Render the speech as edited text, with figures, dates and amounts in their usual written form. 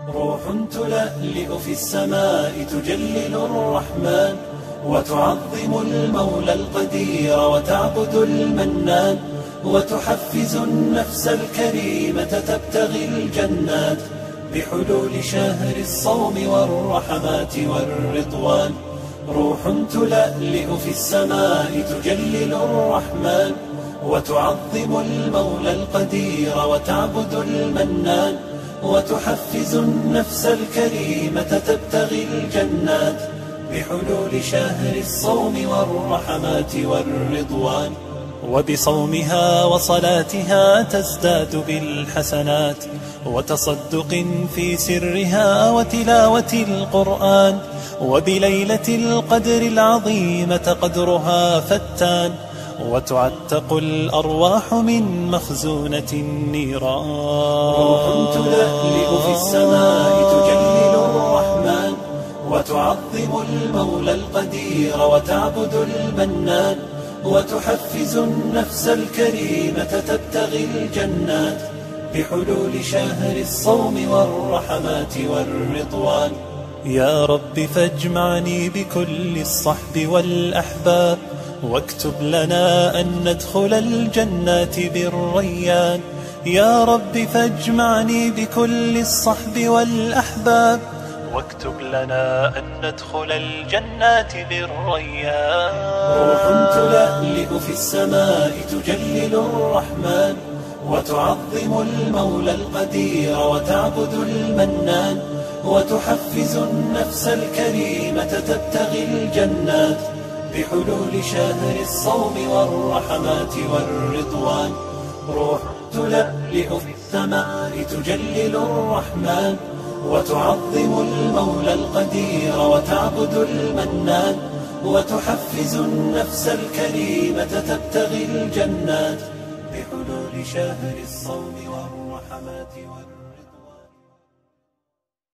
روح تلألئ في السماء تجلل الرحمن، وتعظم المولى القدير وتعبد المنان، وتحفز النفس الكريمة تبتغي الجنات بحلول شهر الصوم والرحمات والرضوان. روح تلألئ في السماء تجلل الرحمن، وتعظم المولى القدير وتعبد المنان، وتحفز النفس الكريمة تبتغي الجنات بحلول شهر الصوم والرحمات والرضوان. وبصومها وصلاتها تزداد بالحسنات، وتصدق في سرها وتلاوة القرآن، وبليلة القدر العظيمة قدرها فتان، وتعتق الأرواح من مخزونة النيران. روح تلألئ في السماء تجلل الرحمن، وتعظم المولى القدير وتعبد المنان، وتحفز النفس الكريمة تبتغي الجنات بحلول شهر الصوم والرحمات والرضوان. يا رب فاجمعني بكل الصحب والأحباب، واكتب لنا أن ندخل الجنات بالريان. يا رب فاجمعني بكل الصحب والأحباب، واكتب لنا أن ندخل الجنات بالريان. روح تلألئ في السماء تجلل الرحمن، وتعظم المولى القدير وتعبد المنان، وتحفز النفس الكريمة تبتغي الجنات بحلول شهر الصوم والرحمات والرضوان. روح تلألئ في السماء تجلل الرحمن، وتعظم المولى القدير وتعبد المنان، وتحفز النفس الكريمة تبتغي الجنات بحلول شهر الصوم والرحمات والرضوان.